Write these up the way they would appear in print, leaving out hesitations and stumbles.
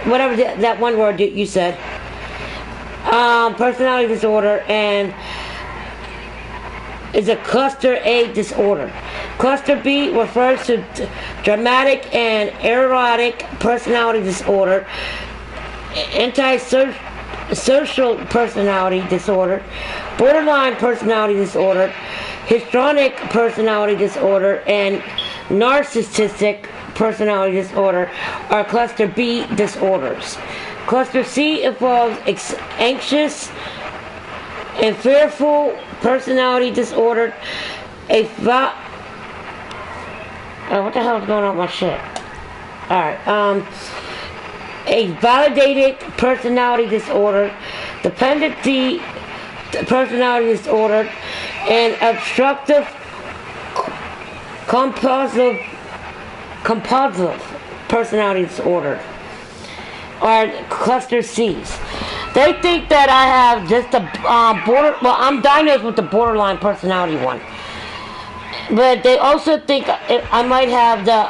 whatever that one word you said. Personality disorder, and is a cluster A disorder. Cluster B refers to dramatic and erotic personality disorder, antisocial personality disorder, borderline personality disorder, histrionic personality disorder, and narcissistic personality disorder are cluster B disorders. Cluster C involves anxious and fearful personality disorder. What the hell is going on with my shit? Alright, a validated personality disorder, dependency personality disorder, and obstructive compulsive personality disorder are cluster C's. They think that I have just I'm diagnosed with the borderline personality one. But they also think I might have the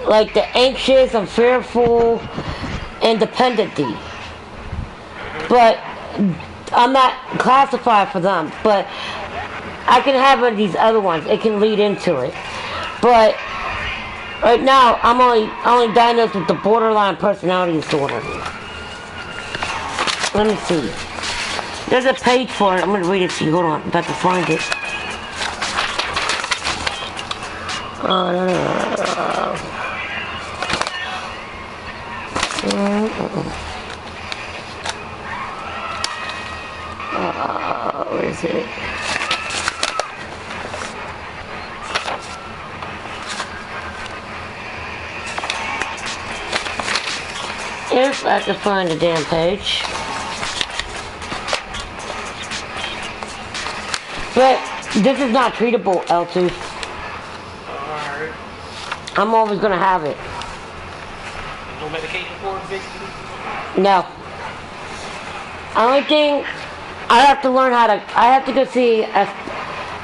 like the anxious and fearful and dependency. But I'm not classified for them. But I can have one of these other ones. It can lead into it. But right now, I'm only diagnosed with the borderline personality disorder. Let me see. There's a page for it. I'm going to read it to you. Hold on. I'm about to find it. Where is it? If I can find the damn page. But this is not treatable, L2. Alright. I'm always gonna have it. No medication for it, basically? No. Only thing I have to learn how to. I have to go see. I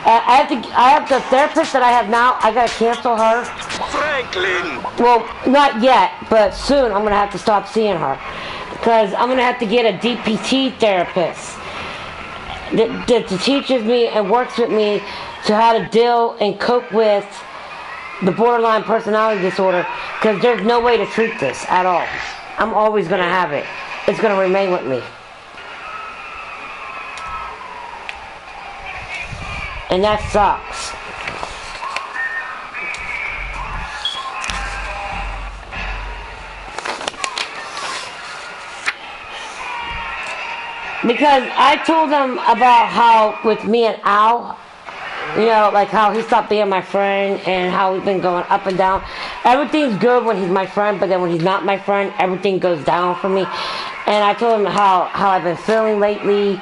have the therapist that I have now. I gotta cancel her. Franklin! Well, not yet, but soon I'm gonna have to stop seeing her because I'm gonna have to get a DPT therapist that teaches me and works with me to how to deal and cope with the borderline personality disorder, because there's no way to treat this at all. I'm always gonna have it. It's gonna remain with me. And that sucks. Because I told them about how with me and Al, you know, like how he stopped being my friend and how we've been going up and down. Everything's good when he's my friend, but then when he's not my friend, everything goes down for me. And I told him how I've been feeling lately,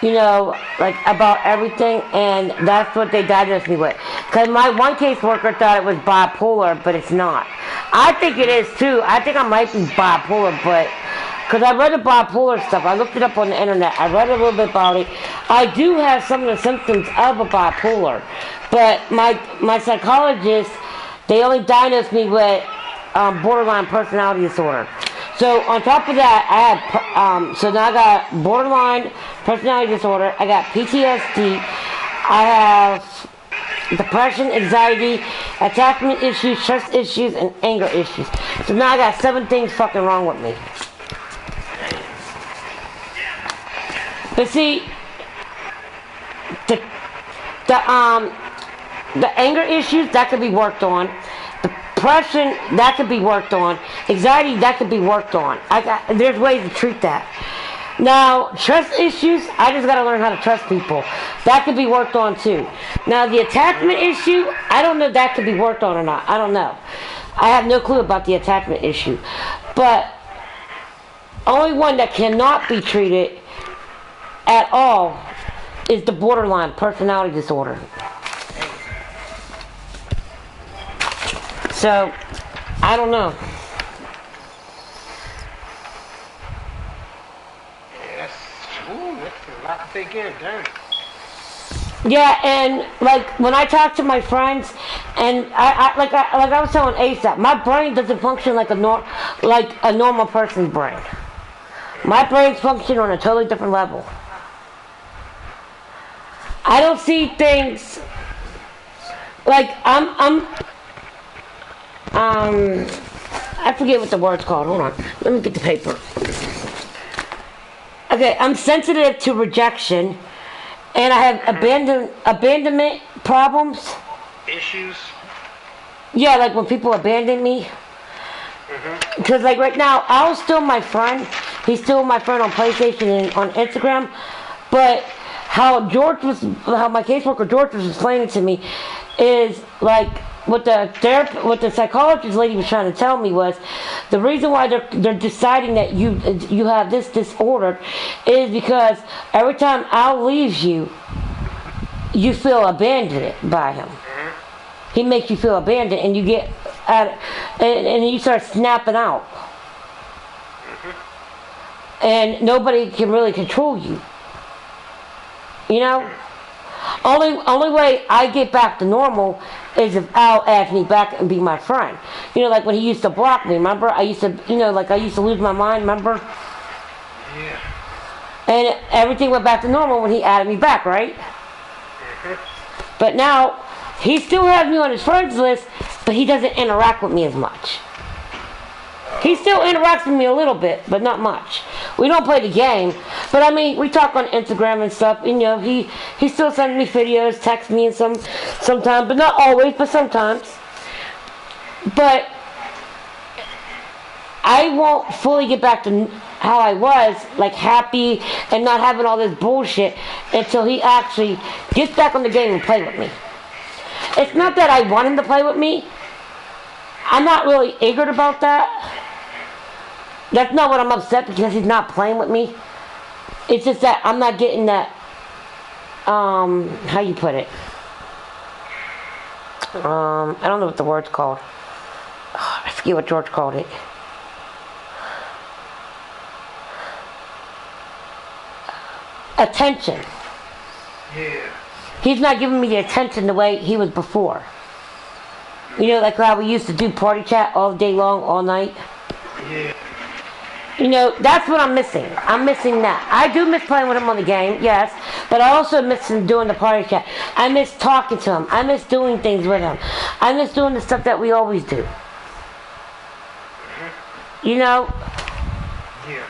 you know, like about everything, and that's what they diagnosed me with. Because my one caseworker thought it was bipolar, but it's not. I think it is too. I think I might be bipolar, but because I read the bipolar stuff, I looked it up on the internet, I read a little bit about it. I do have some of the symptoms of a bipolar, but my psychologist, they only diagnosed me with borderline personality disorder. So on top of that, I had so now I got borderline personality disorder. I got PTSD. I have depression, anxiety, attachment issues, trust issues, and anger issues. So now I got 7 things fucking wrong with me. But see, the anger issues, that could be worked on. Depression, that could be worked on. Anxiety, that could be worked on. There's ways to treat that. Now, trust issues, I just gotta learn how to trust people. That could be worked on too. Now, the attachment issue, I don't know if that could be worked on or not. I don't know. I have no clue about the attachment issue. But only one that cannot be treated at all is the borderline personality disorder. So, I don't know. Yeah, that's a lot to take care of, damn. Yeah, and like when I talk to my friends, and like I was telling ASAP, my brain doesn't function like a normal person's brain. My brain's function on a totally different level. I don't see things like um I forget what the word's called. Hold on, let me get the paper. Okay, I'm sensitive to rejection, and I have abandonment problems. Issues. Yeah, like when people abandon me. Because like right now, Al's still my friend. He's still my friend on PlayStation and on Instagram. But how my caseworker George was explaining to me is like what the psychologist lady was trying to tell me was the reason why they're deciding that you have this disorder is because every time Al leaves you, you feel abandoned by him. He makes you feel abandoned, and you get and you start snapping out, and nobody can really control you. You know, only way I get back to normal is if Al adds me back and be my friend. You know, like when he used to block me. Remember, I used to lose my mind. Remember? Yeah. And everything went back to normal when he added me back, right? But now he still has me on his friends list, but he doesn't interact with me as much. He still interacts with me a little bit, but not much. We don't play the game, but I mean, we talk on Instagram and stuff. You know, he still sends me videos, texts me, and sometimes, but not always, but sometimes. But I won't fully get back to how I was, like happy and not having all this bullshit, until he actually gets back on the game and play with me. It's not that I want him to play with me. I'm not really eager about that. That's not what I'm upset because he's not playing with me. It's just that I'm not getting that, how you put it? I don't know what the word's called. Oh, I forget what George called it. Attention. Yeah. He's not giving me the attention the way he was before. You know, like how we used to do party chat all day long, all night? Yeah. You know, that's what I'm missing. I'm missing that. I do miss playing with him on the game, yes, but I also miss him doing the party chat. I miss talking to him. I miss doing things with him. I miss doing the stuff that we always do. You know? Yeah.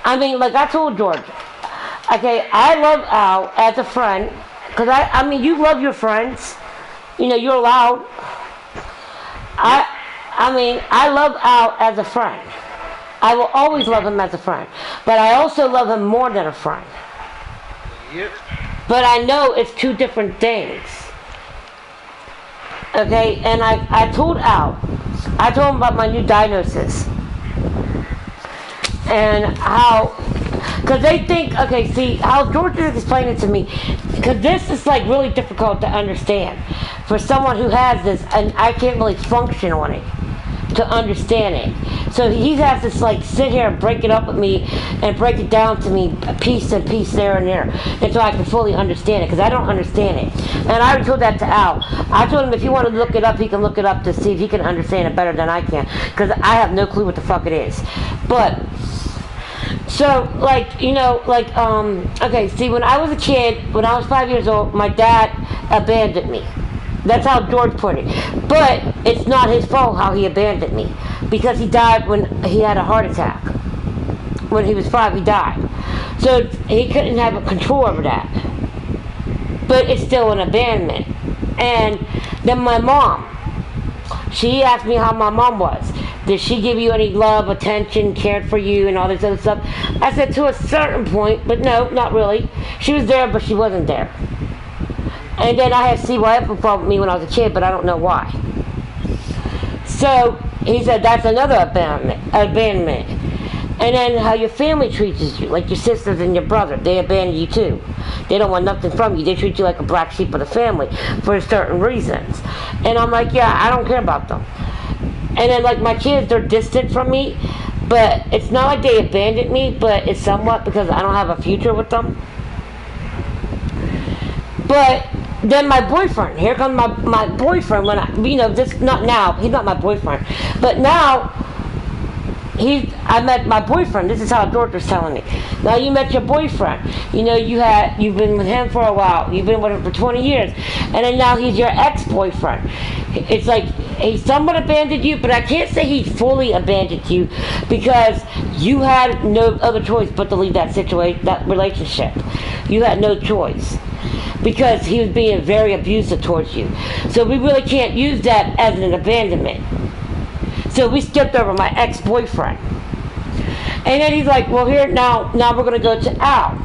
I mean, like I told George, okay, I love Al as a friend, because I mean, you love your friends. You know, you're allowed. I mean, I love Al as a friend. I will always love him as a friend. But I also love him more than a friend. Yep. But I know it's two different things. Okay, and I told Al, I told him about my new diagnosis. And how, because they think, okay, see, how George is explaining to me, because this is like really difficult to understand for someone who has this, and I can't really function on it to understand it. So he has to like sit here and break it up with me and break it down to me piece and piece there and there until I can fully understand it, because I don't understand it. And I already told that to Al. I told him if you want to look it up, he can look it up to see if he can understand it better than I can, because I have no clue what the fuck it is. But so, like, you know, like, okay, see, when I was a kid, when I was 5 years old, my dad abandoned me. That's how George put it. But it's not his fault how he abandoned me, because he died when he had a heart attack. When he was 5, he died. So he couldn't have control over that. But it's still an abandonment. And then my mom, she asked me how my mom was. Did she give you any love, attention, cared for you, and all this other stuff? I said to a certain point, but no, not really. She was there, but she wasn't there. And then I had CYF problem with me when I was a kid, but I don't know why. So he said that's another abandonment. And then how your family treats you, like your sisters and your brother, they abandon you too. They don't want nothing from you. They treat you like a black sheep of the family for certain reasons. And I'm like, yeah, I don't care about them. And then like my kids, they're distant from me, but it's not like they abandoned me, but it's somewhat because I don't have a future with them. But then my boyfriend, here comes my boyfriend. When this, not now, he's not my boyfriend, but now I met my boyfriend. This is how George was telling me. Now you met your boyfriend. You've been with him for a while. You've been with him for 20 years, and then now he's your ex-boyfriend. It's like he somewhat abandoned you, but I can't say he fully abandoned you because you had no other choice but to leave that situation, that relationship. You had no choice because he was being very abusive towards you. So we really can't use that as an abandonment. So we skipped over my ex-boyfriend. And then he's like, well, here, now we're going to go to Al.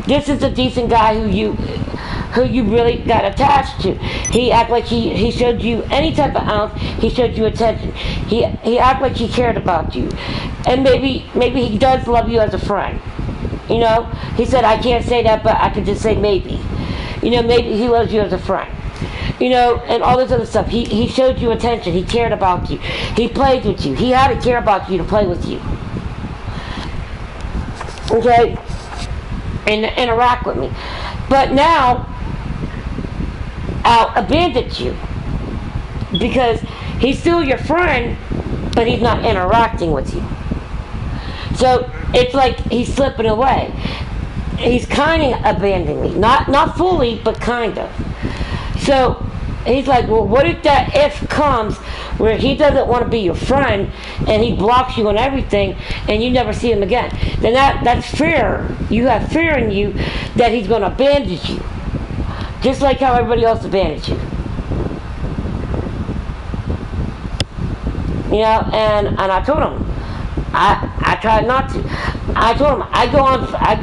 This is a decent guy who you really got attached to. He acted like he showed you any type of ounce. He showed you attention. He acted like he cared about you. And maybe he does love you as a friend. He said, I can't say that, but I could just say maybe. Maybe he loves you as a friend. And all this other stuff. He showed you attention. He cared about you. He played with you. He had to care about you to play with you. Okay? And interact with me. But now, Al abandoned you. Because he's still your friend, but he's not interacting with you. So, it's like he's slipping away. He's kind of abandoning me. Not fully, but kind of. So, he's like, well, what if that if comes where he doesn't want to be your friend and he blocks you on everything and you never see him again? Then that's fear. You have fear in you that he's going to abandon you. Just like how everybody else abandoned you. And I told him, I tried not to. I told him, I go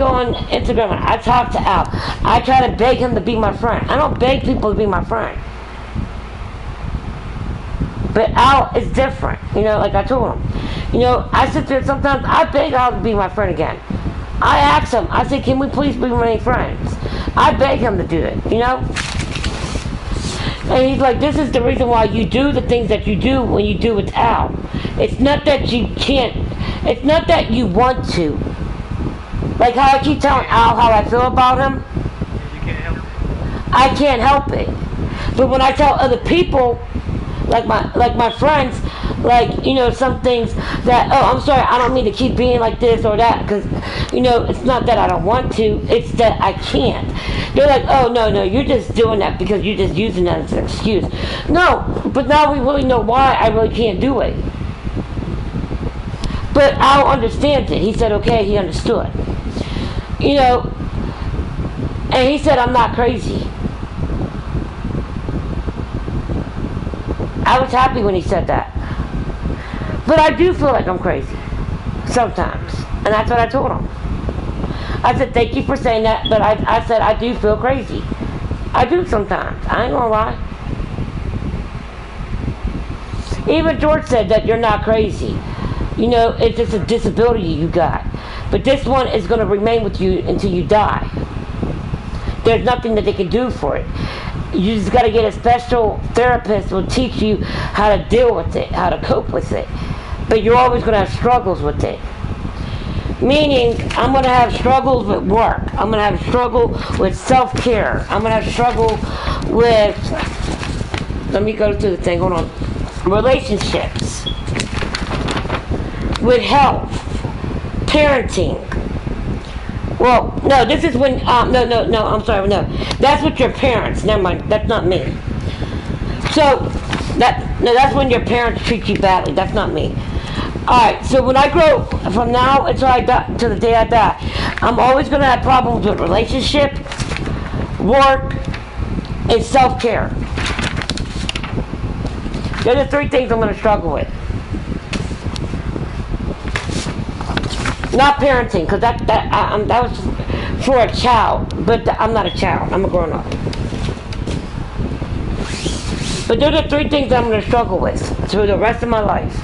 on Instagram and I talk to Al. I try to beg him to be my friend. I don't beg people to be my friend. But Al is different, like I told him. I sit there sometimes, I beg Al to be my friend again. I ask him, I say, can we please be my friends? I beg him to do it, And he's like, this is the reason why you do the things that you do when you do with Al. It's not that you can't, it's not that you want to. Like how I keep telling Al how I feel about him. You can't help it. I can't help it. But when I tell other people, like my friends, some things that, oh, I'm sorry, I don't mean to keep being like this or that, because, it's not that I don't want to, it's that I can't. They're like, oh, no, you're just doing that because you're just using that as an excuse. No, but now we really know why I really can't do it. But Al understands it. He said, okay, he understood. And he said, I'm not crazy. I was happy when he said that. But I do feel like I'm crazy. Sometimes. And that's what I told him. I said, thank you for saying that, but I said, I do feel crazy. I do sometimes. I ain't gonna lie. Even George said that you're not crazy. It's just a disability you got. But this one is going to remain with you until you die. There's nothing that they can do for it. You just got to get a special therapist who will teach you how to deal with it, how to cope with it. But you're always going to have struggles with it. Meaning, I'm going to have struggles with work. I'm going to have struggle with self-care. I'm going to have struggle with, let me go to the thing, hold on. Relationships. With health. Parenting. Well, no, this is when, no, I'm sorry, no. That's with your parents. Never mind, that's not me. So, that's when your parents treat you badly. That's not me. Alright, so when I grow, from now until I die, till the day I die, I'm always going to have problems with relationship, work, and self-care. Those are three things I'm going to struggle with. Not parenting, because that was for a child, but I'm not a child. I'm a grown-up. But those are three things I'm going to struggle with through the rest of my life.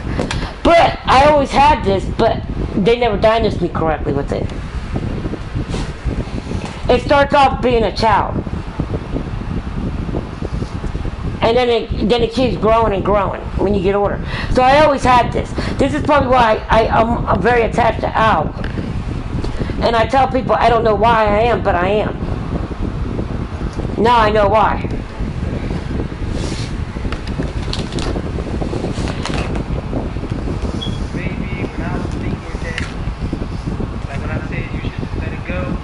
But I always had this, but they never diagnosed me correctly with it. It starts off being a child. And then it keeps growing and growing when you get older. So I always had this. This is probably why I'm very attached to Al. And I tell people I don't know why I am, but I am. Now I know why. Maybe when I was thinking that, like when I said you should just let it go,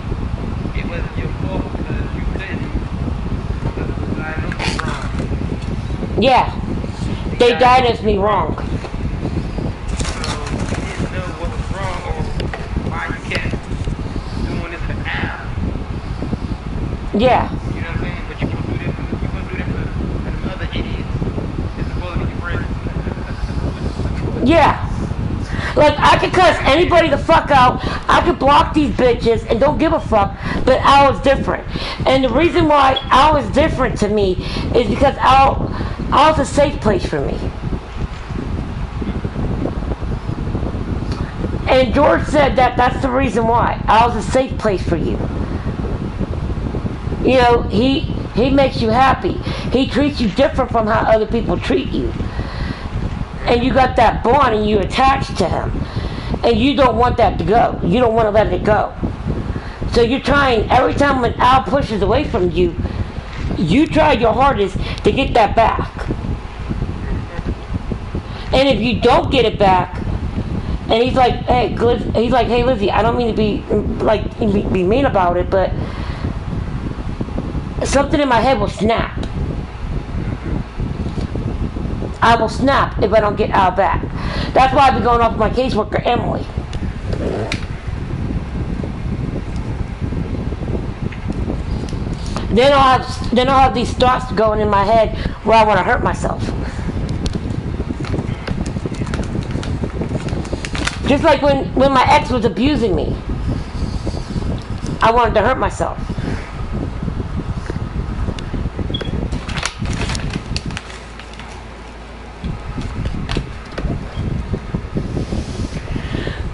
it wasn't your fault because you couldn't. Because I know you're wrong. Yeah, they diagnosed me wrong. So you didn't know what was wrong or why you kept doing this for now. Yeah, You know what I'm saying? But you gonna do this for them other idiots. It's supposed to be friends. yeah. Like, I could cuss anybody the fuck out. I could block these bitches and don't give a fuck. But Al is different. And the reason why Al is different to me is because Al's a safe place for me. And George said that that's the reason why. Al's a safe place for you. You know, he makes you happy. He treats you different from how other people treat you. And you got that bond and you're attached to him. And you don't want that to go. You don't want to let it go. So you're trying, every time when Al pushes away from you, you try your hardest to get that back. And if you don't get it back, and he's like, hey, Lizzie, I don't mean to be mean about it, but something in my head will snap. I will snap if I don't get Al back. That's why I've been going off with my caseworker, Emily. Then I'll have these thoughts going in my head where I want to hurt myself. Just like when my ex was abusing me, I wanted to hurt myself.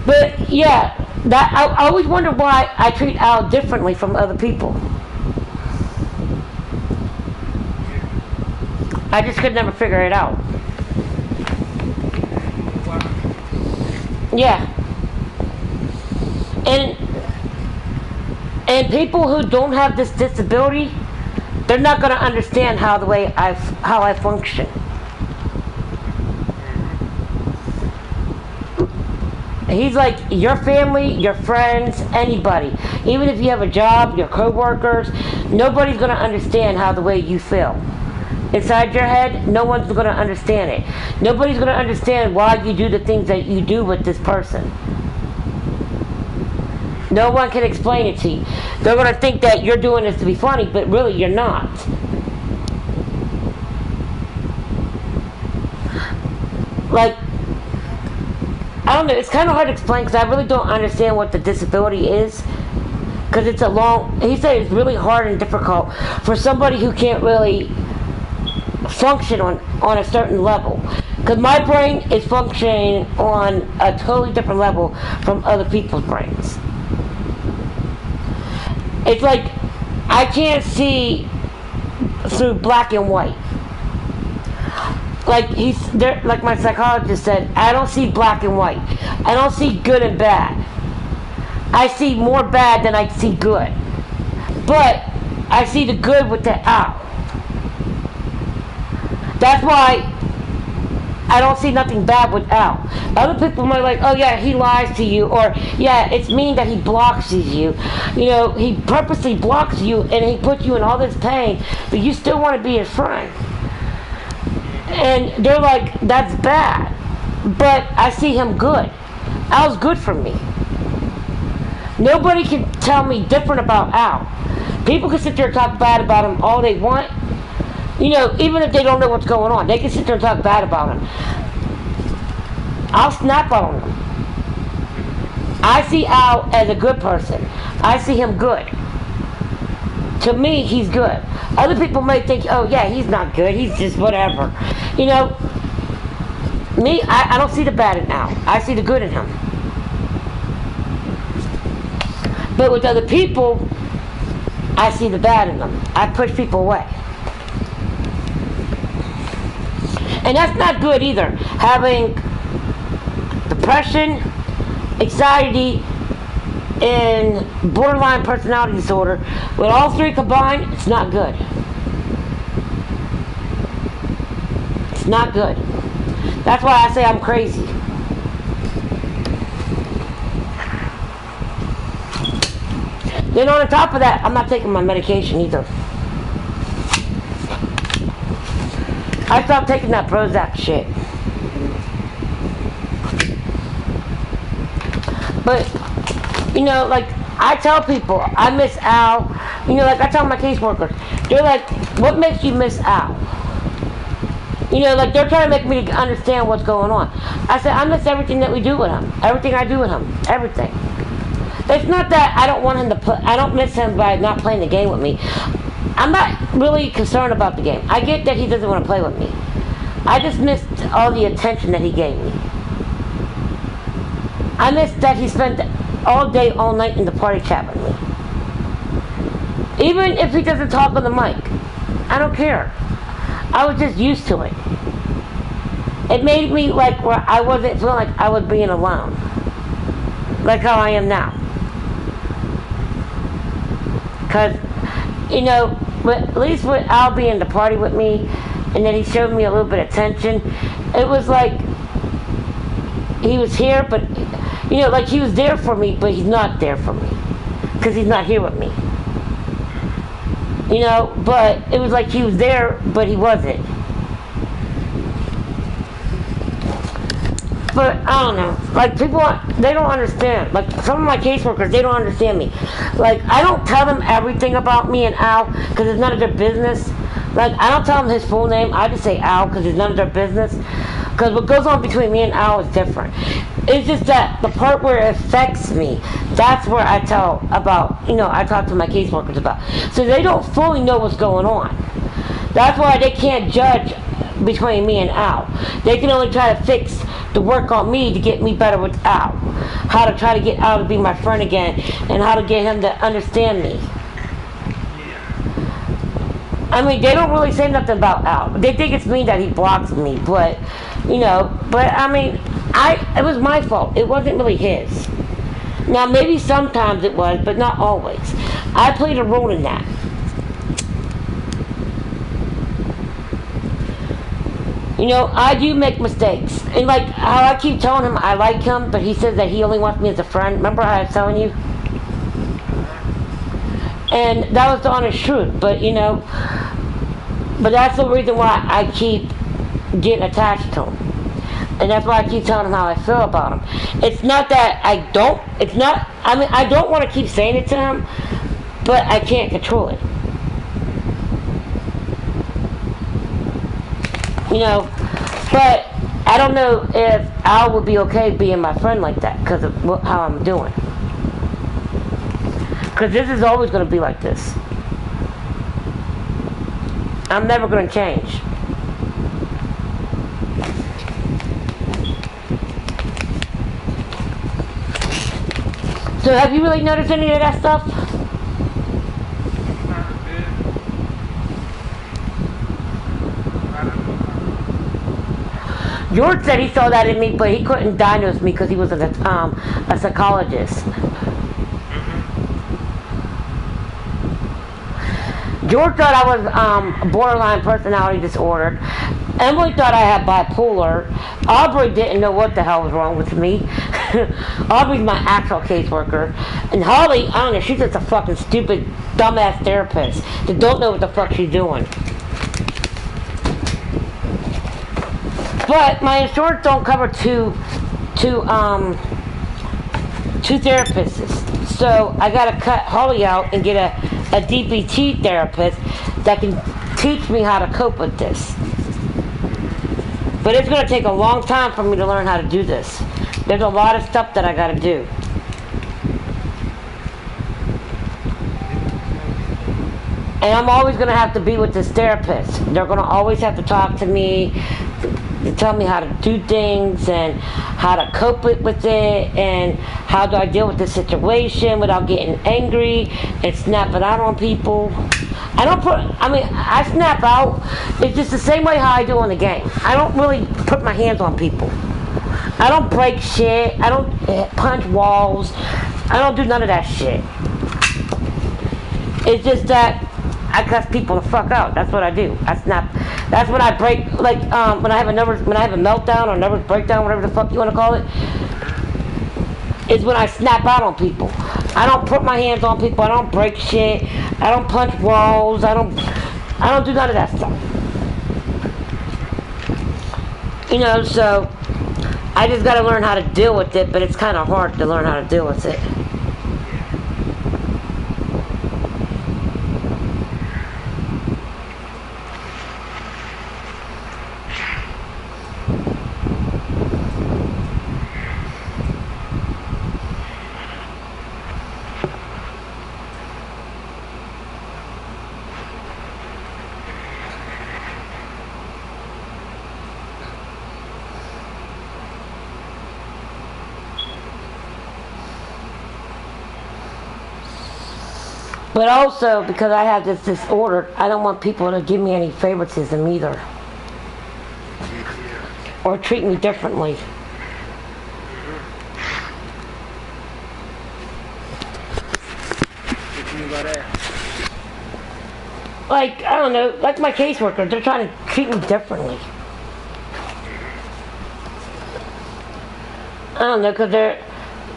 But yeah, that I always wonder why I treat Al differently from other people. I just could never figure it out. Yeah. And people who don't have this disability, they're not going to understand how I function. He's like your family, your friends, anybody. Even if you have a job, your co-workers, nobody's going to understand how the way you feel. Inside your head, no one's going to understand it. Nobody's going to understand why you do the things that you do with this person. No one can explain it to you. They're going to think that you're doing this to be funny, but really you're not. Like, I don't know, it's kind of hard to explain because I really don't understand what the disability is. Because it's he said it's really hard and difficult for somebody who can't really function on a certain level. Because my brain is functioning on a totally different level from other people's brains. It's like I can't see through black and white. Like my psychologist said, I don't see black and white. I don't see good and bad. I see more bad than I see good. But I see the good with the out. That's why I don't see nothing bad with Al. Other people might like, oh yeah, he lies to you, or yeah, it's mean that he blocks you. You know, he purposely blocks you and he puts you in all this pain, but you still want to be his friend. And they're like, that's bad. But I see him good. Al's good for me. Nobody can tell me different about Al. People can sit there and talk bad about him all they want. You know, even if they don't know what's going on, they can sit there and talk bad about him. I'll snap on him. I see Al as a good person. I see him good. To me, he's good. Other people may think, oh yeah, he's not good. He's just whatever. You know, me, I don't see the bad in Al. I see the good in him. But with other people, I see the bad in them. I push people away. And that's not good either. Having depression, anxiety, and borderline personality disorder. With all three combined, it's not good. It's not good. That's why I say I'm crazy. Then on top of that, I'm not taking my medication either. I stopped taking that Prozac shit. But, you know, like, I tell people, I miss Al. You know, like, I tell my caseworkers, they're like, what makes you miss Al? You know, like, they're trying to make me understand what's going on. I said, I miss everything that we do with him. Everything I do with him. Everything. It's not that I don't want him to play. I don't miss him by not playing the game with me. I'm not really concerned about the game. I get that he doesn't want to play with me. I just missed all the attention that he gave me. I missed that he spent all day, all night in the party chat with me. Even if he doesn't talk on the mic, I don't care. I was just used to it. It made me like where I wasn't feeling like I was being alone. Like how I am now. Because, you know, at least with Al being in the party with me, and then he showed me a little bit of attention, it was like he was here, but, you know, like he was there for me, but he's not there for me. Because he's not here with me. You know, but it was like he was there, but he wasn't. But, I don't know. Like, people, they don't understand. Like, some of my caseworkers, they don't understand me. Like, I don't tell them everything about me and Al, because it's none of their business. Like, I don't tell them his full name. I just say Al, because it's none of their business. Because what goes on between me and Al is different. It's just that the part where it affects me, that's where I tell about, you know, I talk to my caseworkers about. So they don't fully know what's going on. That's why they can't judge between me and Al. They can only try to fix the work on me to get me better with Al. How to try to get Al to be my friend again, and how to get him to understand me. I mean, they don't really say nothing about Al. They think it's me that he blocks me, but, you know, but I mean, it was my fault. It wasn't really his. Now, maybe sometimes it was, but not always. I played a role in that. You know, I do make mistakes. And like how I keep telling him I like him, but he says that he only wants me as a friend. Remember how I was telling you? And that was the honest truth. But, you know, but that's the reason why I keep getting attached to him. And that's why I keep telling him how I feel about him. It's not that I don't, it's not, I mean, I don't want to keep saying it to him, but I can't control it. You know, but I don't know if Al would be okay being my friend like that because of how I'm doing. Because this is always going to be like this. I'm never going to change. So have you really noticed any of that stuff? George said he saw that in me, but he couldn't diagnose me because he was a psychologist. George thought I was borderline personality disorder. Emily thought I had bipolar. Aubrey didn't know what the hell was wrong with me. Aubrey's my actual caseworker. And Holly, I don't know, she's just a fucking stupid, dumbass therapist that don't know what the fuck she's doing. But my insurance don't cover two therapists. So I gotta cut Holly out and get a DBT therapist that can teach me how to cope with this. But it's gonna take a long time for me to learn how to do this. There's a lot of stuff that I gotta do. And I'm always gonna have to be with this therapist. They're gonna always have to talk to me, to tell me how to do things and how to cope with it and how do I deal with the situation without getting angry and snapping out on people. I snap out. It's just the same way how I do in the game. I don't really put my hands on people. I don't break shit. I don't punch walls. I don't do none of that shit. It's just that I cuss people the fuck out. That's what I do. I snap. That's when I break, like when I have a meltdown or nervous breakdown, whatever the fuck you want to call it. Is when I snap out on people. I don't put my hands on people. I don't break shit. I don't punch walls. I don't do none of that stuff. You know, so I just gotta learn how to deal with it, but it's kind of hard to learn how to deal with it. But also, because I have this disorder, I don't want people to give me any favoritism either. Or treat me differently. What you mean by that? Like, I don't know, like my caseworker, they're trying to treat me differently. I don't know, because they're,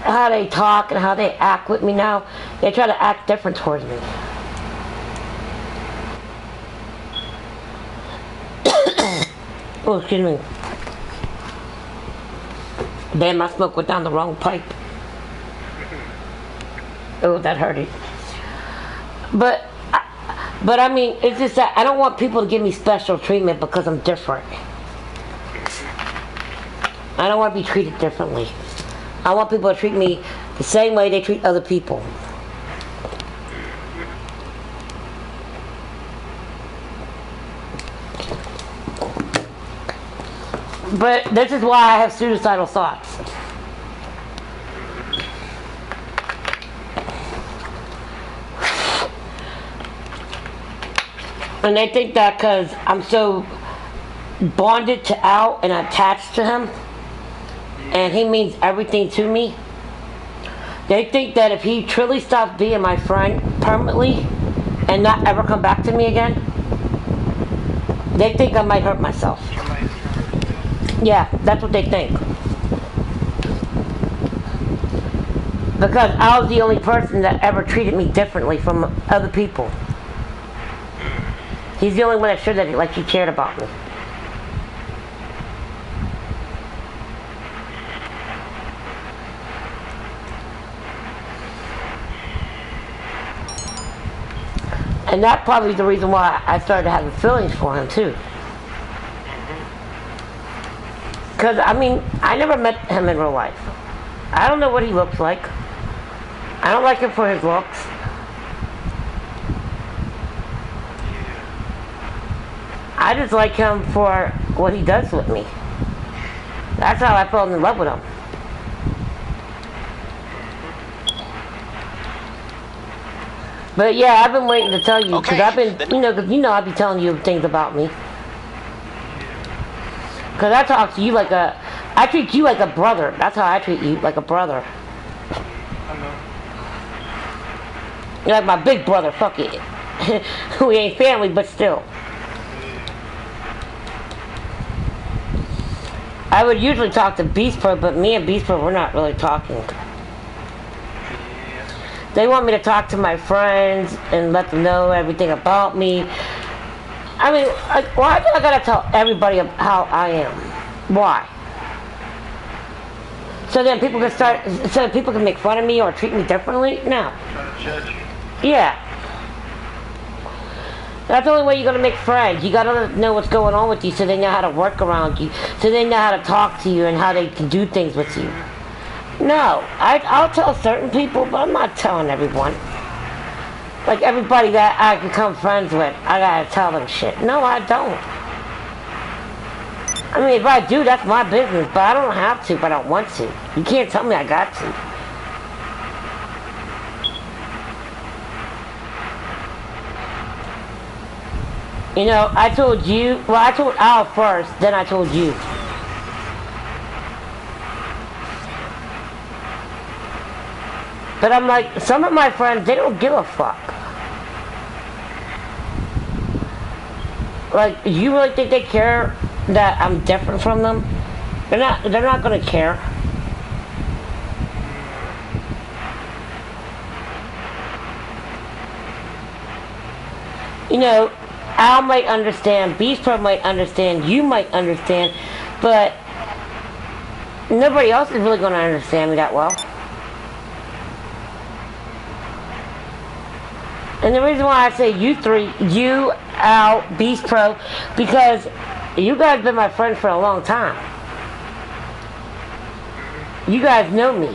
how they talk and how they act with me now, they try to act different towards me. Oh, excuse me. Damn, my smoke went down the wrong pipe. Oh, that hurted. But I mean, it's just that I don't want people to give me special treatment because I'm different. I don't want to be treated differently. I want people to treat me the same way they treat other people. But this is why I have suicidal thoughts. And they think that because I'm so bonded to Al and attached to him, and he means everything to me, they think that if he truly stops being my friend permanently and not ever come back to me again, they think I might hurt myself. Yeah, that's what they think. Because I was the only person that ever treated me differently from other people. He's the only one that showed that he cared about me. And that's probably the reason why I started having feelings for him too. Because, I mean, I never met him in real life. I don't know what he looks like. I don't like him for his looks. I just like him for what he does with me. That's how I fell in love with him. But yeah, I've been waiting to tell you, because I've been, I've been telling you things about me. Because I talk to you I treat you like a brother. That's how I treat you, like a brother. I know. You're like my big brother, fuck it. We ain't family, but still. I would usually talk to Beast Pro, but me and Beast Pro, we're not really talking. They want me to talk to my friends and let them know everything about me. I mean, why do I gotta tell everybody how I am? Why? So then people can make fun of me or treat me differently? No. Trying to judge you. Yeah. That's the only way you're gonna make friends. You gotta know what's going on with you so they know how to work around you. So they know how to talk to you and how they can do things with you. No. I'll tell certain people, but I'm not telling everyone. Like everybody that I become friends with, I gotta tell them shit. No, I don't. I mean, if I do, that's my business, but I don't have to, but I don't want to. You can't tell me I got to. You know, I told you, well, I told Al first, then I told you. But I'm like, some of my friends, they don't give a fuck. Like, you really think they care that I'm different from them? They're not gonna care. You know, Al might understand, Beast Pro might understand, you might understand, but nobody else is really gonna understand me that well. And the reason why I say you three, you, Al, Beast Pro, because you guys been my friends for a long time. You guys know me.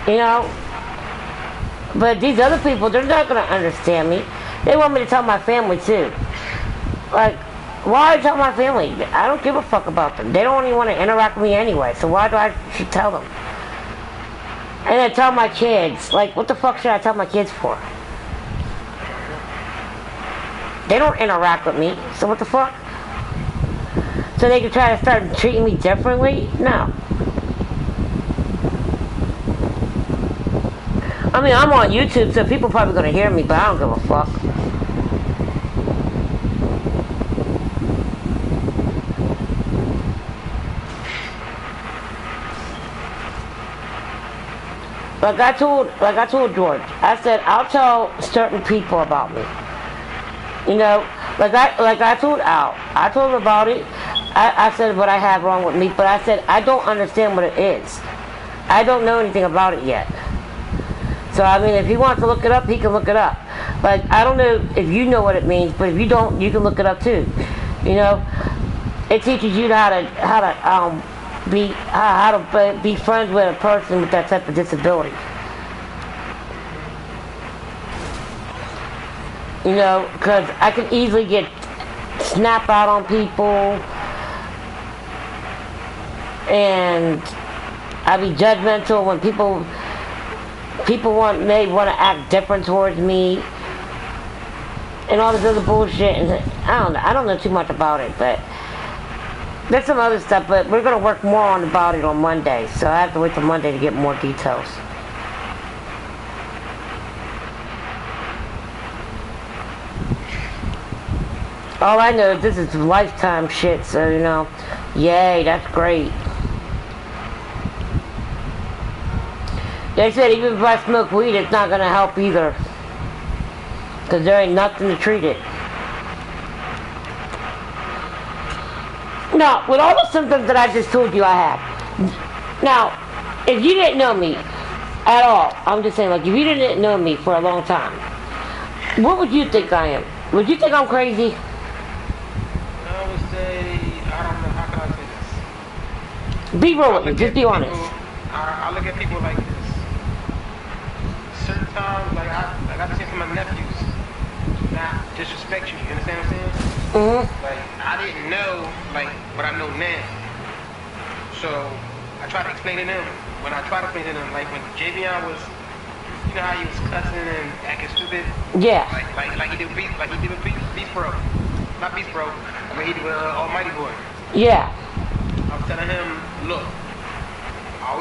You know? But these other people, they're not going to understand me. They want me to tell my family too. Like, why tell my family? I don't give a fuck about them. They don't even want to interact with me anyway, so why do I should tell them? And then tell my kids. Like, what the fuck should I tell my kids for? They don't interact with me, so what the fuck? So they can try to start treating me differently? No. I mean, I'm on YouTube, so people probably gonna hear me, but I don't give a fuck. Like I told George, I said I'll tell certain people about me. You know, like I told Al, I told him about it. I said what I have wrong with me, but I said I don't understand what it is. I don't know anything about it yet. So I mean, if he wants to look it up, he can look it up. Like, I don't know if you know what it means, but if you don't, you can look it up too. You know, it teaches you how to be friends with a person with that type of disability. You know, because I can easily get snap out on people, and I be judgmental when people may want to act different towards me, and all this other bullshit. And I don't know too much about it, but there's some other stuff. But we're gonna work more about it on Monday, so I have to wait till Monday to get more details. All I know is this is lifetime shit, so you know, yay, that's great. They said even if I smoke weed, it's not gonna help either, because there ain't nothing to treat it. Now, with all the symptoms that I just told you I have, now, if you didn't know me at all, I'm just saying, like, if you didn't know me for a long time, what would you think I am? Would you think I'm crazy? I would say, I don't know, how can I say this? Be real with me, just be honest. I look at people like this. Certain times, like I just say to my nephews, not disrespect you, you understand what I'm saying? Mm-hmm. Like, I didn't know, like, what I know now. So, I try to explain to them. When I try to explain to them, like, when Javion was, you know how he was cussing and acting stupid? Yeah. Like he did with Beast Pro. Not Beast Pro, I mean, he did with Almighty Boy. Yeah. I was telling him, look, I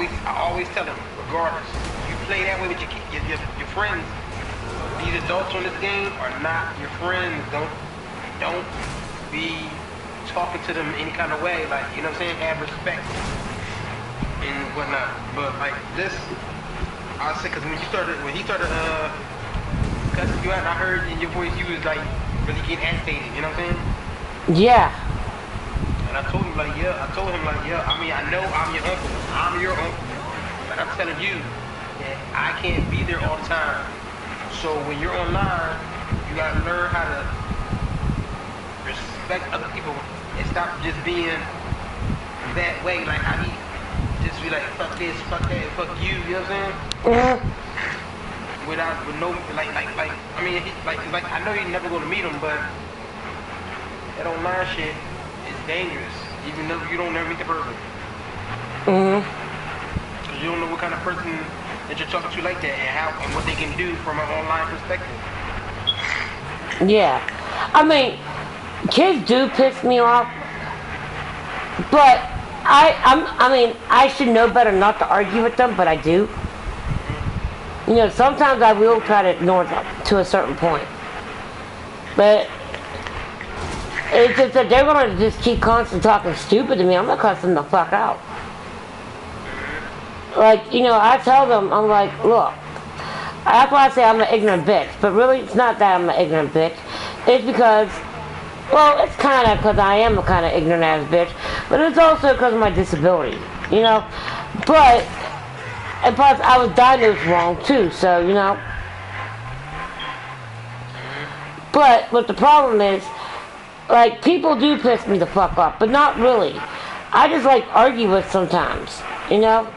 always tell him, regardless, you play that way with your friends, these adults on this game are not your friends. Don't be talking to them any kind of way, like, you know what I'm saying, have respect and whatnot. But like this, I say, because when he started cussing you out, I heard in your voice you was like really getting agitated, you know what I'm saying? Yeah. And I told him like, yeah, I mean, I know I'm your uncle, but I'm telling you that I can't be there all the time. So when you're online, you gotta learn how to respect other people and stop just being that way, like how he just be like, fuck this, fuck that, fuck you, you know what I'm saying? Mm-hmm. With no, I mean, I know you're never gonna meet him, but that online shit is dangerous, even though you don't never meet the person. Mm-hmm. Because you don't know what kind of person that you're talking to like that, and what they can do from an online perspective. Yeah. I mean, kids do piss me off, but I mean, I should know better not to argue with them, but I do. You know, sometimes I will try to ignore them to a certain point. But it's just that they're going to just keep constantly talking stupid to me. I'm going to cuss them the fuck out. Like, you know, I tell them, I'm like, look, that's why I say I'm an ignorant bitch. But really, it's not that I'm an ignorant bitch. It's because, well, it's kind of because I am a kind of ignorant ass bitch. But it's also because of my disability, you know. But, and plus, I was diagnosed wrong, too, so, you know. But what the problem is, like, people do piss me the fuck off, but not really. I just like argue with sometimes, you know?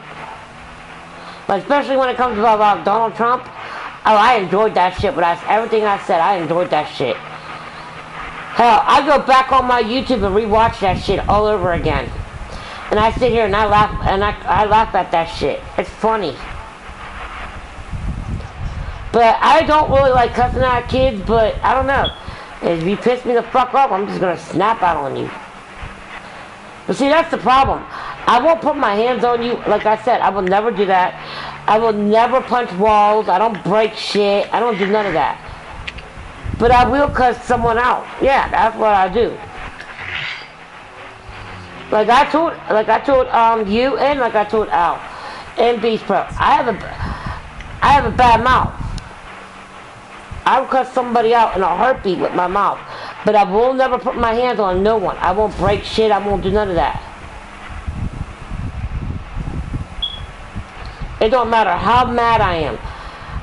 Like, especially when it comes about Donald Trump. Oh, I enjoyed that shit. Everything I said, I enjoyed that shit. Hell, I go back on my YouTube and rewatch that shit all over again. And I sit here and I laugh at that shit. It's funny. But I don't really like cussing out kids, but I don't know. If you piss me the fuck off, I'm just gonna snap out on you. But see, that's the problem. I won't put my hands on you. Like I said, I will never do that. I will never punch walls. I don't break shit. I don't do none of that. But I will cuss someone out. Yeah, that's what I do. Like I told you, and like I told Al and Beast Pro. I have a bad mouth. I will cuss somebody out in a heartbeat with my mouth. But I will never put my hands on no one. I won't break shit. I won't do none of that. It don't matter how mad I am.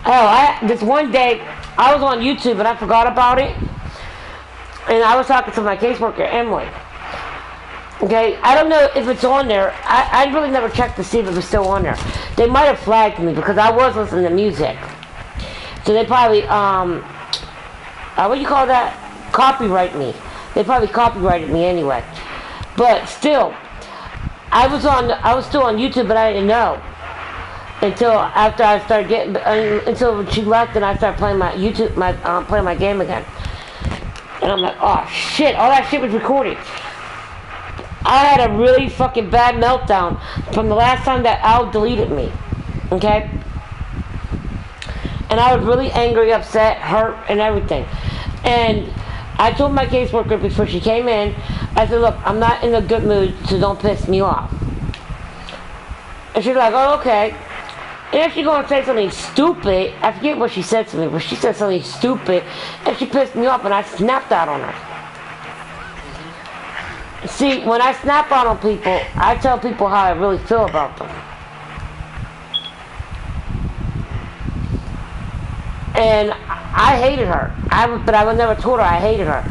Hell, this one day, I was on YouTube and I forgot about it. And I was talking to my caseworker, Emily. Okay, I don't know if it's on there. I really never checked to see if it was still on there. They might have flagged me because I was listening to music. So they probably, what do you call that? Copyright me. They probably copyrighted me anyway. But still, I was still on YouTube, but I didn't know. Until after I started until she left and I started playing my YouTube, playing my game again. And I'm like, oh shit, all that shit was recorded. I had a really fucking bad meltdown from the last time that Al deleted me. Okay? And I was really angry, upset, hurt, and everything. And I told my caseworker before she came in, I said, look, I'm not in a good mood, so don't piss me off. And she's like, oh, okay. And if she's going to say something stupid, I forget what she said to me, but she said something stupid, and she pissed me off, and I snapped out on her. See, when I snap out on people, I tell people how I really feel about them. And I hated her. But I would never told her I hated her.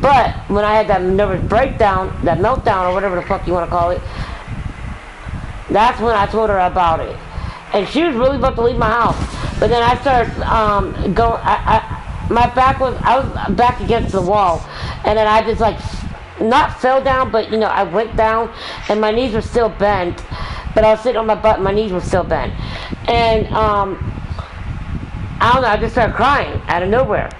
But when I had that nervous breakdown, that meltdown, or whatever the fuck you want to call it, that's when I told her about it. And she was really about to leave my house. But then I started going. I was back against the wall, and then I just like not fell down, but you know I went down, and my knees were still bent. But I was sitting on my butt, and my knees were still bent, and I don't know, I just started crying out of nowhere.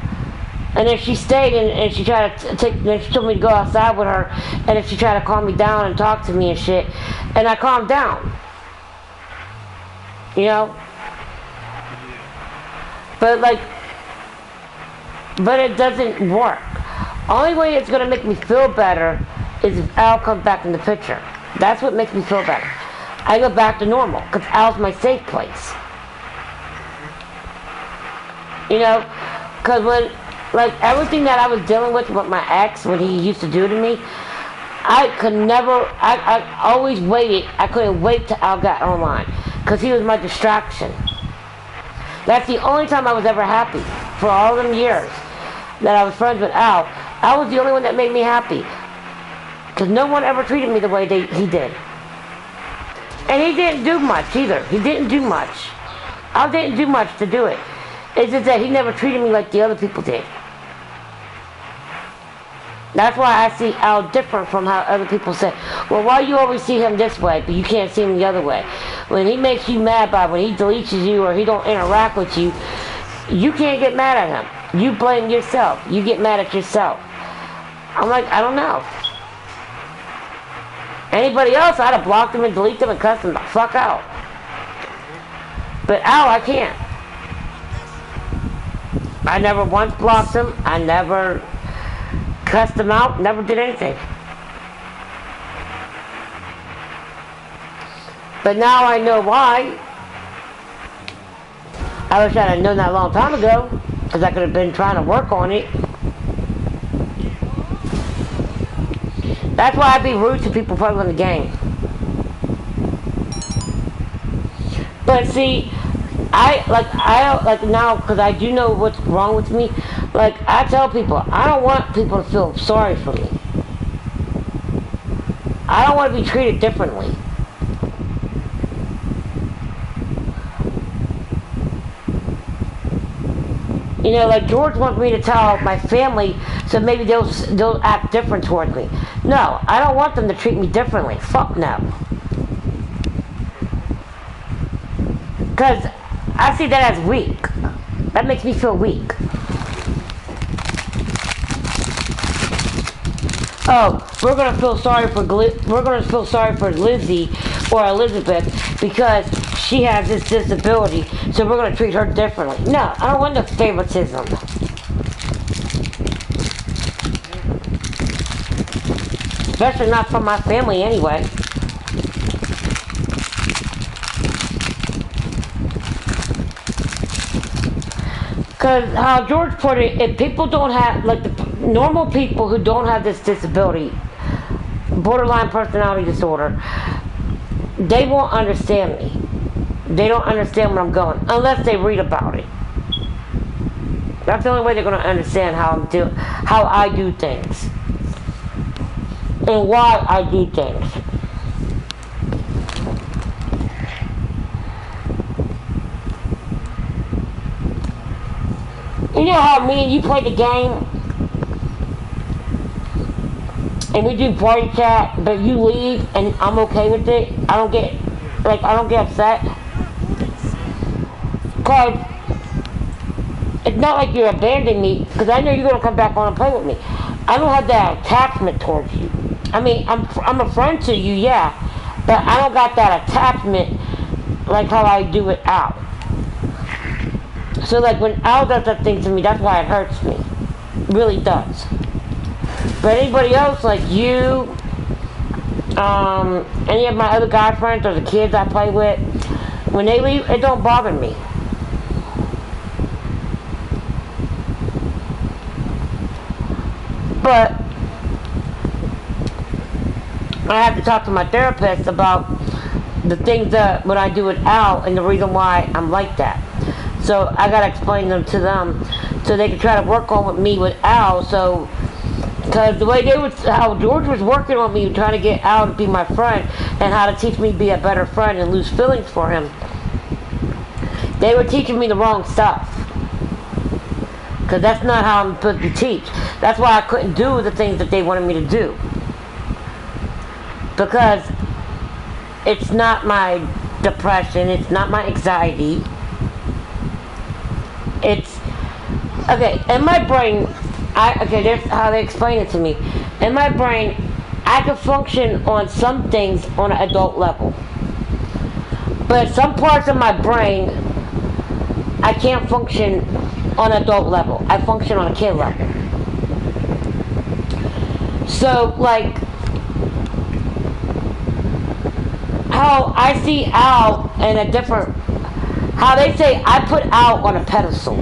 And then she stayed and she tried to then she told me to go outside with her, and then she tried to calm me down and talk to me and shit. And I calmed down. You know? But it doesn't work. Only way it's gonna make me feel better is if Al comes back in the picture. That's what makes me feel better. I go back to normal, because Al's my safe place. You know, because when, like, everything that I was dealing with my ex, what he used to do to me, I always waited. I couldn't wait till Al got online, because he was my distraction. That's the only time I was ever happy, for all them years that I was friends with Al. Al was the only one that made me happy, because no one ever treated me the way he did. And he didn't do much either. He didn't do much. Al didn't do much to do it. It's just that he never treated me like the other people did. That's why I see Al different from how other people say, well, why you always see him this way, but you can't see him the other way? When he makes you mad by when he deletes you or he don't interact with you, you can't get mad at him. You blame yourself. You get mad at yourself. I'm like, I don't know. Anybody else, I'd have blocked them and deleted them and cussed them the fuck out. But Al, I can't. I never once blocked him. I never cussed him out. Never did anything. But now I know why. I wish I had known that a long time ago, because I could have been trying to work on it. That's why I be rude to people playing the game. But see, I like now, because I do know what's wrong with me. Like, I tell people, I don't want people to feel sorry for me. I don't want to be treated differently. You know, like George wants me to tell my family, so maybe they'll act different towards me. No, I don't want them to treat me differently. Fuck no. Because I see that as weak. That makes me feel weak. Oh, we're gonna feel sorry for Lizzie or Elizabeth because she has this disability, so we're gonna treat her differently. No, I don't want no favoritism. Especially not from my family anyway. Because how George put it, if people don't have, like the normal people who don't have this disability, borderline personality disorder, they won't understand me. They don't understand where I'm going, unless they read about it. That's the only way they're going to understand how I do things. And why I do things. You know how me and you play the game? And we do party chat, but you leave and I'm okay with it. I don't get upset. Cause it's not like you're abandoning me, because I know you're gonna come back on and play with me. I don't have that attachment towards you. I mean, I'm a friend to you, yeah, but I don't got that attachment like how I do with Al. So like when Al does that thing to me, that's why it hurts me. It really does. But anybody else, like you, any of my other guy friends or the kids I play with, when they leave, it don't bother me. But I have to talk to my therapist about the things that when I do with Al and the reason why I'm like that. So I gotta explain them to them so they can try to work on with me with Al. So, because the way how George was working on me, trying to get Al to be my friend and how to teach me to be a better friend and lose feelings for him, they were teaching me the wrong stuff. Because that's not how I'm supposed to teach. That's why I couldn't do the things that they wanted me to do. Because it's not my depression, it's not my anxiety. It's, okay, in my brain, there's how they explain it to me. In my brain, I can function on some things on an adult level. But some parts of my brain, I can't function on an adult level. I function on a kid level. So, like, how I see Al in a different, how they say I put Al on a pedestal.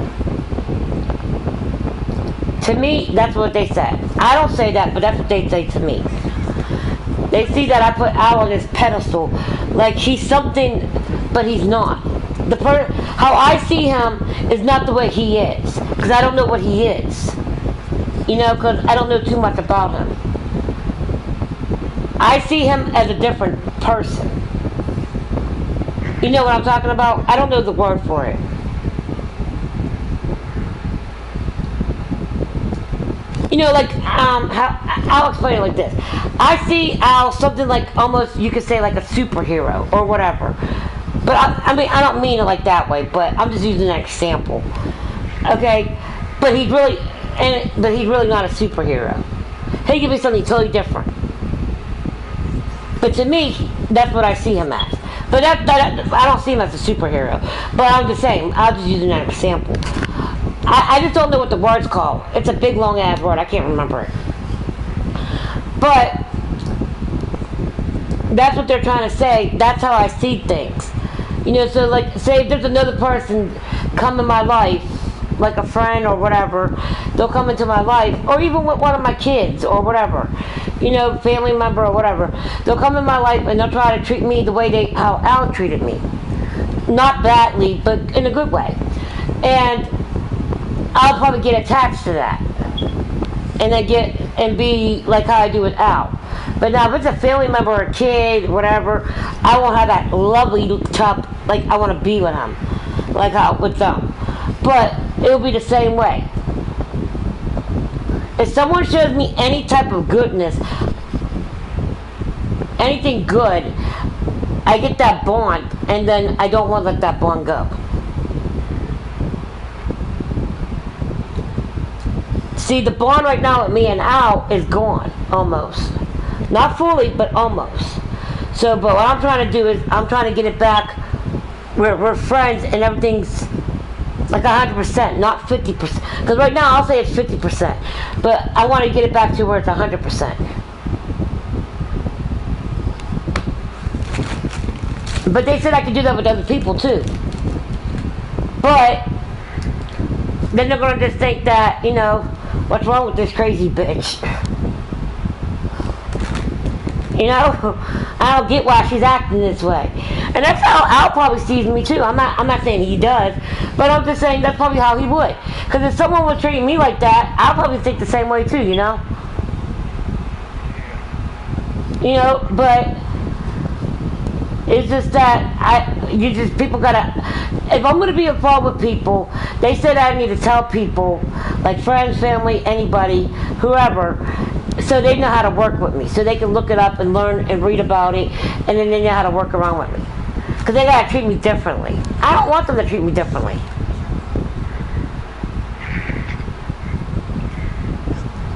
To me, that's what they say. I don't say that, but that's what they say to me. They see that I put Al on this pedestal, like he's something, but he's not. How I see him is not the way he is, because I don't know what he is. You know, because I don't know too much about him. I see him as a different person. You know what I'm talking about? I don't know the word for it. You know, like, I'll explain it like this. I see Al something like, almost, you could say like a superhero or whatever. But I mean, I don't mean it like that way, but I'm just using an example. Okay? But he's really not a superhero. He could be something totally different. But to me, that's what I see him as. But I don't see him as a superhero. But I'm just saying, I'll just use that example. I just don't know what the word's called. It's a big long ass word. I can't remember it. But that's what they're trying to say. That's how I see things. You know, so like, say if there's another person come in my life, like a friend or whatever, they'll come into my life, or even with one of my kids or whatever, you know, family member or whatever. They'll come in my life and they'll try to treat me the way how Al treated me. Not badly, but in a good way. And I'll probably get attached to that. And then be like how I do with Al. But now if it's a family member or a kid, whatever, I won't have that lovely top, like I want to be with him. Like how with them. But it'll be the same way. If someone shows me any type of goodness, anything good, I get that bond, and then I don't want to let that bond go. See, the bond right now with me and Al is gone, almost. Not fully, but almost. So, but what I'm trying to do is, I'm trying to get it back where we're friends and everything's like 100%, not 50%. Because right now I'll say it's 50%, but I want to get it back to where it's 100%. But they said I could do that with other people too. But then they're going to just think that, you know, what's wrong with this crazy bitch? You know, I don't get why she's acting this way, and that's how Al probably sees me too. I'm not saying he does, but I'm just saying that's probably how he would. Because if someone was treating me like that, I'll probably think the same way too. You know. You know, but it's just that people gotta. If I'm gonna be involved with people, they said I need to tell people, like friends, family, anybody, whoever, so they know how to work with me, so they can look it up and learn and read about it, and then they know how to work around with me. Because they gotta treat me differently. I don't want them to treat me differently.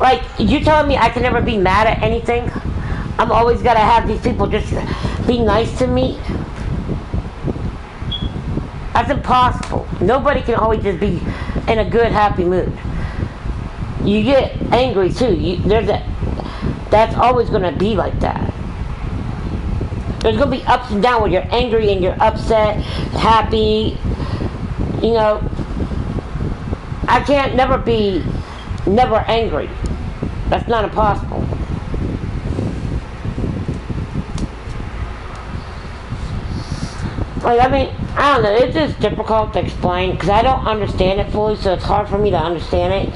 Like, you telling me I can never be mad at anything? I'm always gotta have these people just be nice to me? That's impossible. Nobody can always just be in a good, happy mood. You get angry too. That's always going to be like that. There's going to be ups and downs where you're angry and you're upset, happy. You know, I can't never be never angry. That's not impossible. Like, I mean, I don't know, it's just difficult to explain because I don't understand it fully, so it's hard for me to understand it.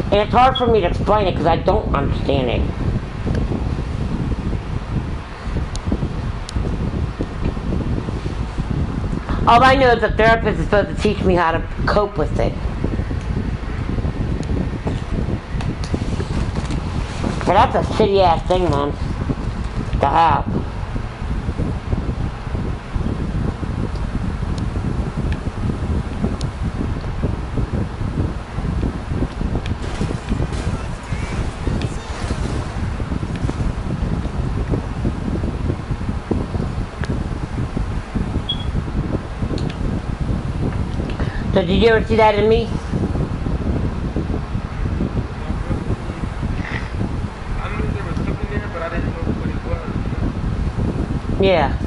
And it's hard for me to explain it because I don't understand it. All I know is the therapist is supposed to teach me how to cope with it. But that's a shitty ass thing, man, to have. So did you ever see that in me? I knew there was something there, but I didn't know what it was. Yeah.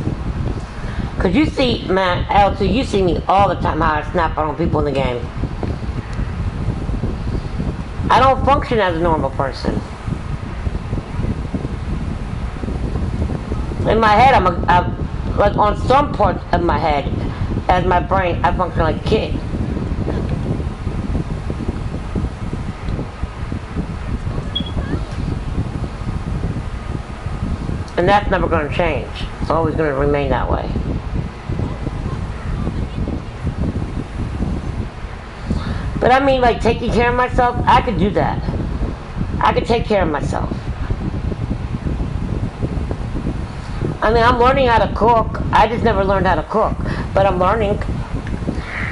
Cause you see, man, L2, you see me all the time how I snap on people in the game. I don't function as a normal person. In my head, I'm like on some parts of my head, as my brain, I function like a kid. And that's never going to change. It's always going to remain that way. But I mean, like, taking care of myself, I could do that. I could take care of myself. I mean, I'm learning how to cook. I just never learned how to cook. But I'm learning.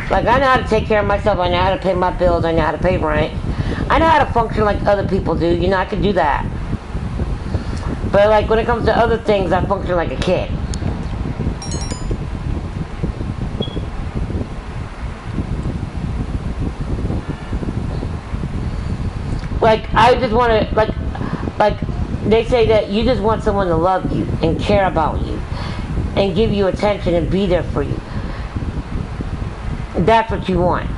Like, I know how to take care of myself. I know how to pay my bills. I know how to pay rent. I know how to function like other people do. You know, I could do that. But like when it comes to other things, I function like a kid. Like I just want to like they say that you just want someone to love you and care about you and give you attention and be there for you. That's what you want.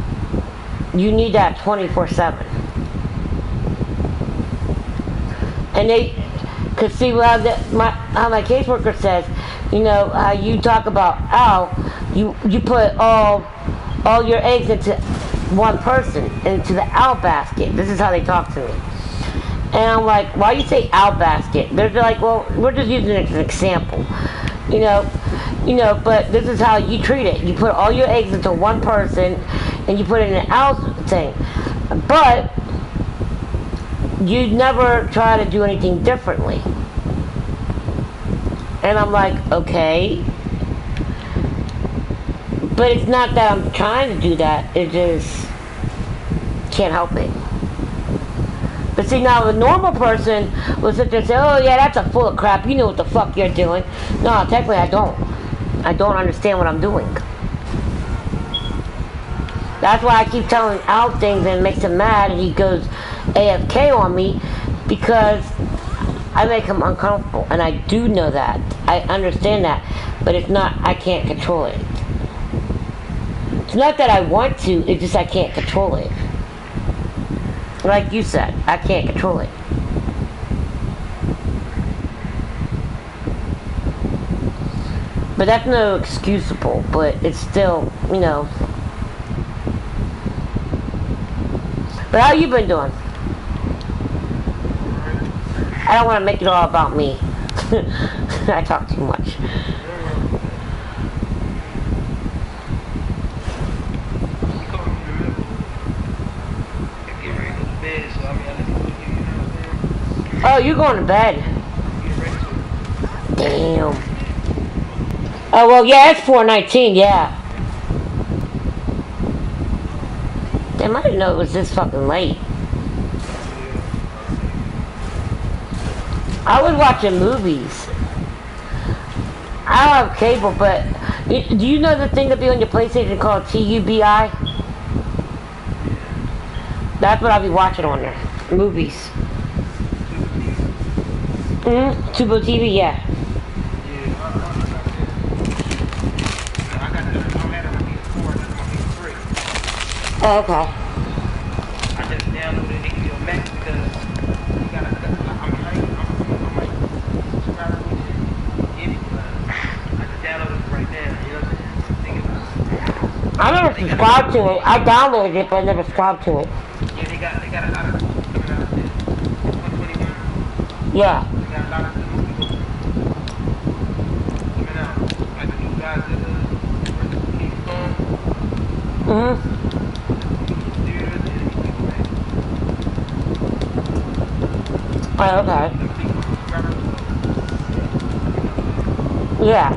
You need that 24/7. And they could see how my caseworker says, you know, how you talk about Al, you put all your eggs into one person, into the Al basket. This is how they talk to me. And I'm like, why you say Al basket? They're like, well, we're just using it as an example. You know, but this is how you treat it. You put all your eggs into one person and you put it in an Al thing. But you never try to do anything differently. And I'm like, okay. But it's not that I'm trying to do that. It just can't help it. But see, now a normal person will sit there and say, oh yeah, that's a full of crap. You know what the fuck you're doing. No, technically I don't. I don't understand what I'm doing. That's why I keep telling Al things and it makes him mad and he goes AFK on me because I make him uncomfortable. And I do know that. I understand that. But it's not, I can't control it. It's not that I want to, it's just I can't control it. Like you said, I can't control it. But that's no excusable, but it's still, you know. But how you been doing? I don't want to make it all about me. I talk too much. Oh, you're going to bed. Damn. Oh, well, yeah, it's 4:19, yeah. Damn, I didn't know it was this fucking late. I was watching movies. I don't have cable, but do you know the thing that be on your PlayStation called TUBI? That's what I'll be watching on there. Movies. Tubo TV, yeah. Oh, okay. I just downloaded HBO Max because you gotta. I just downloaded it right now. You know what I'm saying? Think about it. I never subscribed to it. I downloaded it, but I never subscribed to it. Yeah, they got a lot of coming out there. 121. Yeah. They got a lot of good movies coming out. Like the new guys that King Kong. Oh, okay. Yeah.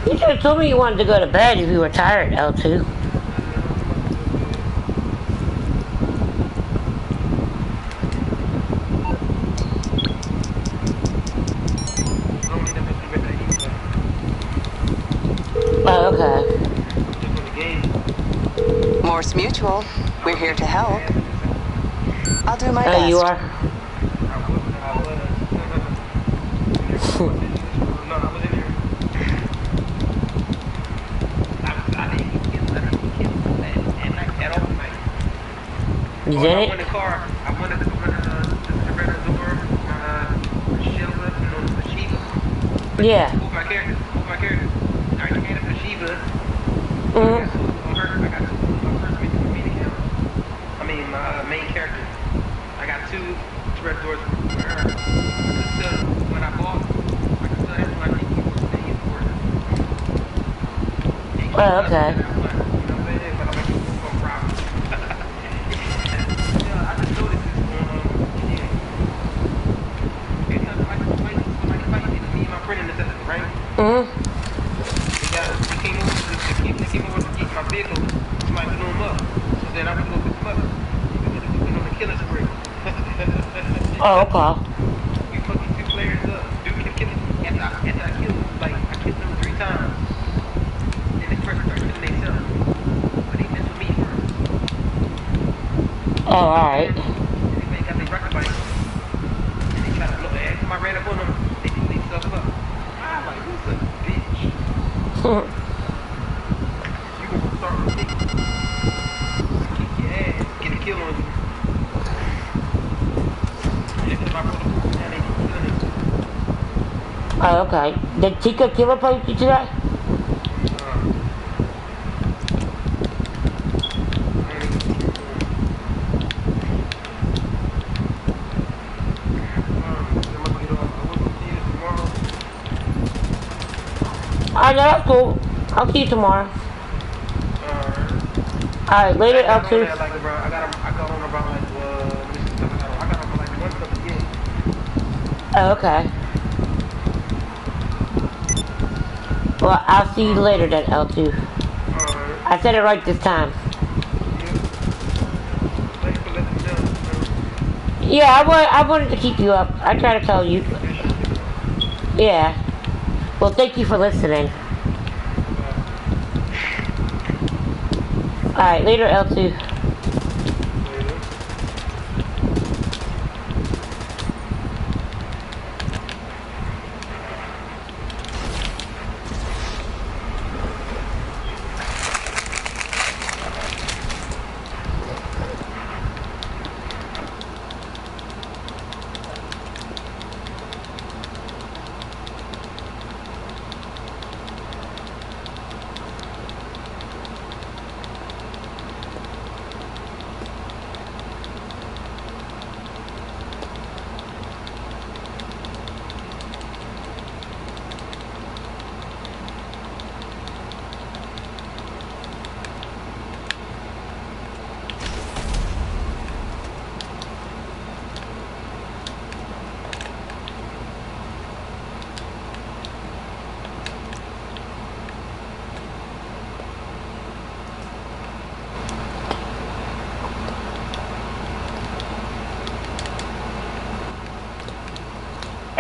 You should have told me you wanted to go to bed if you were tired, L2. Oh, okay. Morse Mutual. We're here to help. I'll do my best. Oh, you are? You did it? I went in the car. I went to the red door, Sheila, and the Sheba. Yeah. Move my character. I ran up to Sheba. I got two main accounts. I mean, my main character. I got two red doors for her. When I bought, I could still have my name for it. Oh, okay. came over to get my vehicle, somebody blew him up. So then I went to go pick him up. We went on a killing spree. Oh, okay. We fucked these two players up. Dude kept killing me. After I killed him, like, I killed them 3 times. Then they first started killing themselves. But they messed with me first. Oh, alright. They got their record bike. And they tried to blow. Every time I ran up on them, they blew themselves up. I'm like, who's a bitch? You gonna start with me? Kick your ass. Get a kill on you. And if my brother was down, they keep killing him. Oh, okay. Did Chica Killer post you today? Alright, no, that's cool. I'll see you tomorrow. Alright, later, I got on L2. there like around, I got on about like, let me see stuff I got on for like 1 stuff again. Oh, okay. Well, I'll see you later then, L2. I said it right this time. Thanks for letting me know. Yeah, I wanted to keep you up. I try to tell you. Yeah. Well, thank you for listening. Alright, later, L2.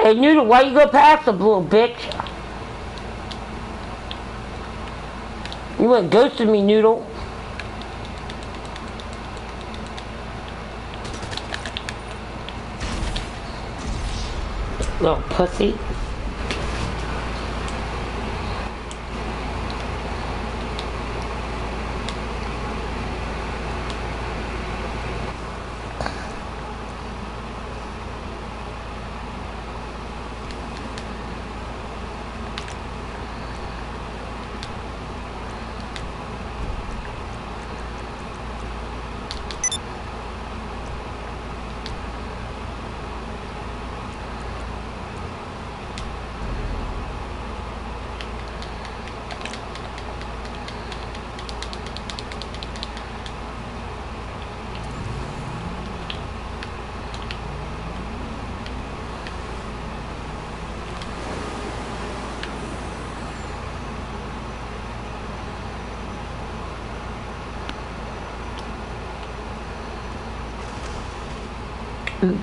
Hey, Noodle, why you go past the little bitch? You went ghosted me, Noodle. Little pussy.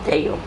Damn.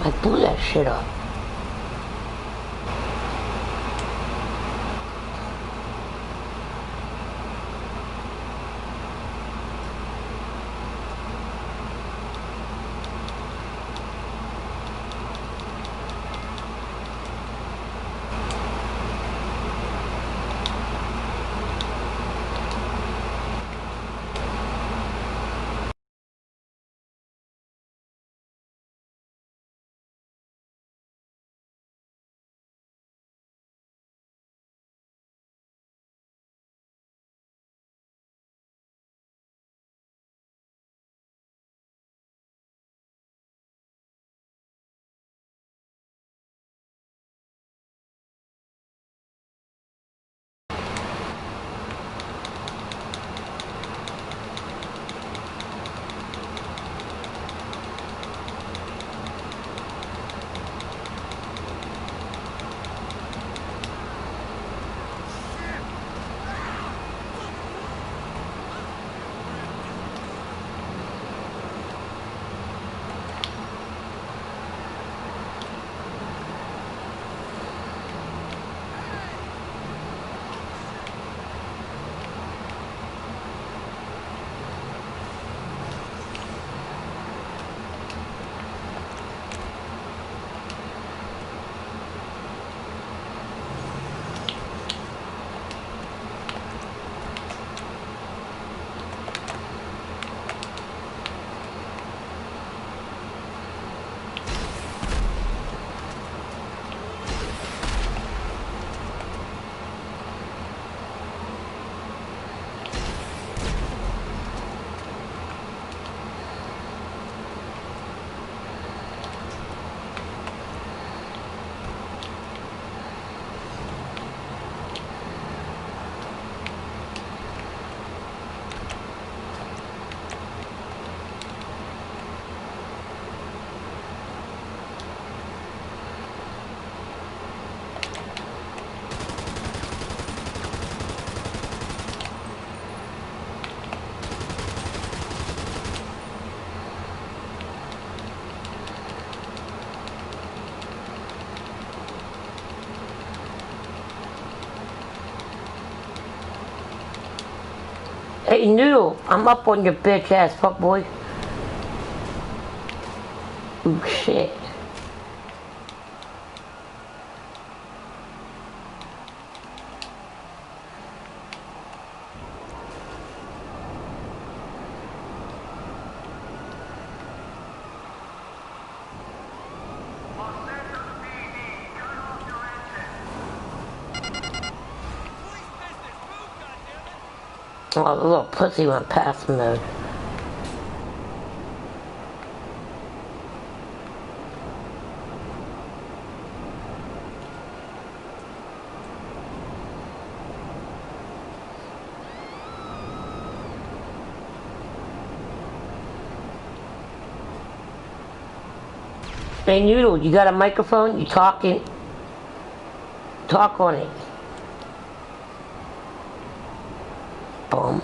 I blew that shit up. Hey, Noodle, I'm up on your bitch ass fuckboy. Ooh, shit. Oh, the little pussy went past mode. Hey, Noodle, you got a microphone? You talking? Talk on it. Bum.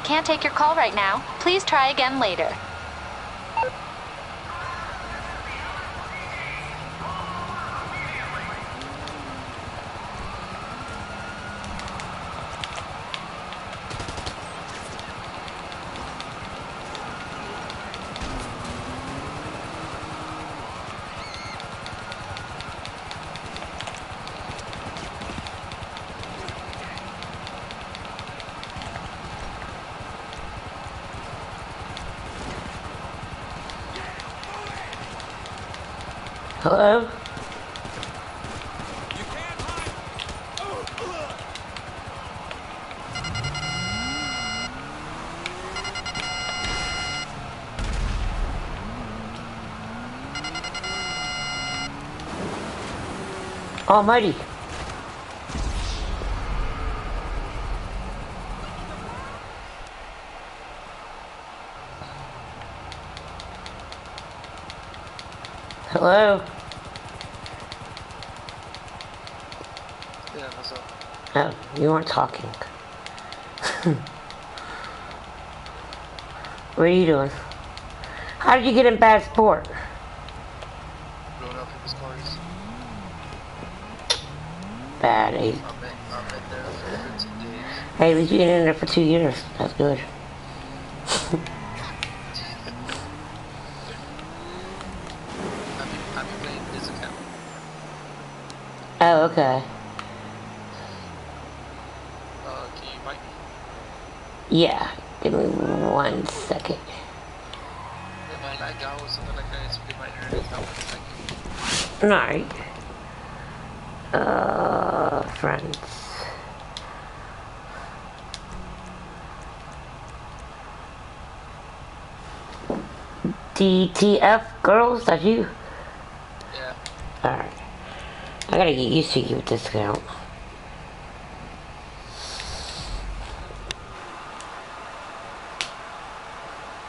can't take your call right now. Please try again later. Hello? Almighty. Hello? Yeah, what's up? Oh, you weren't talking. What are you doing? How did you get in bad sport? Blowing up people's cars. Bad. I'm in there for 15 days. Hey, at least you been in there for 2 years. That's good. I've been playing this account. Oh, okay. Can you invite me? Yeah. Give me 1 second. If I lag out or something like that, it's because my internet is not working. Alright. Friends. DTF girls, that's you? Yeah. Alright. I gotta get used to you with this account.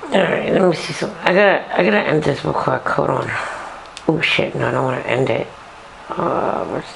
Alright, let me see some. I gotta end this real quick. Hold on. Oh shit, no, I don't wanna end it. Where's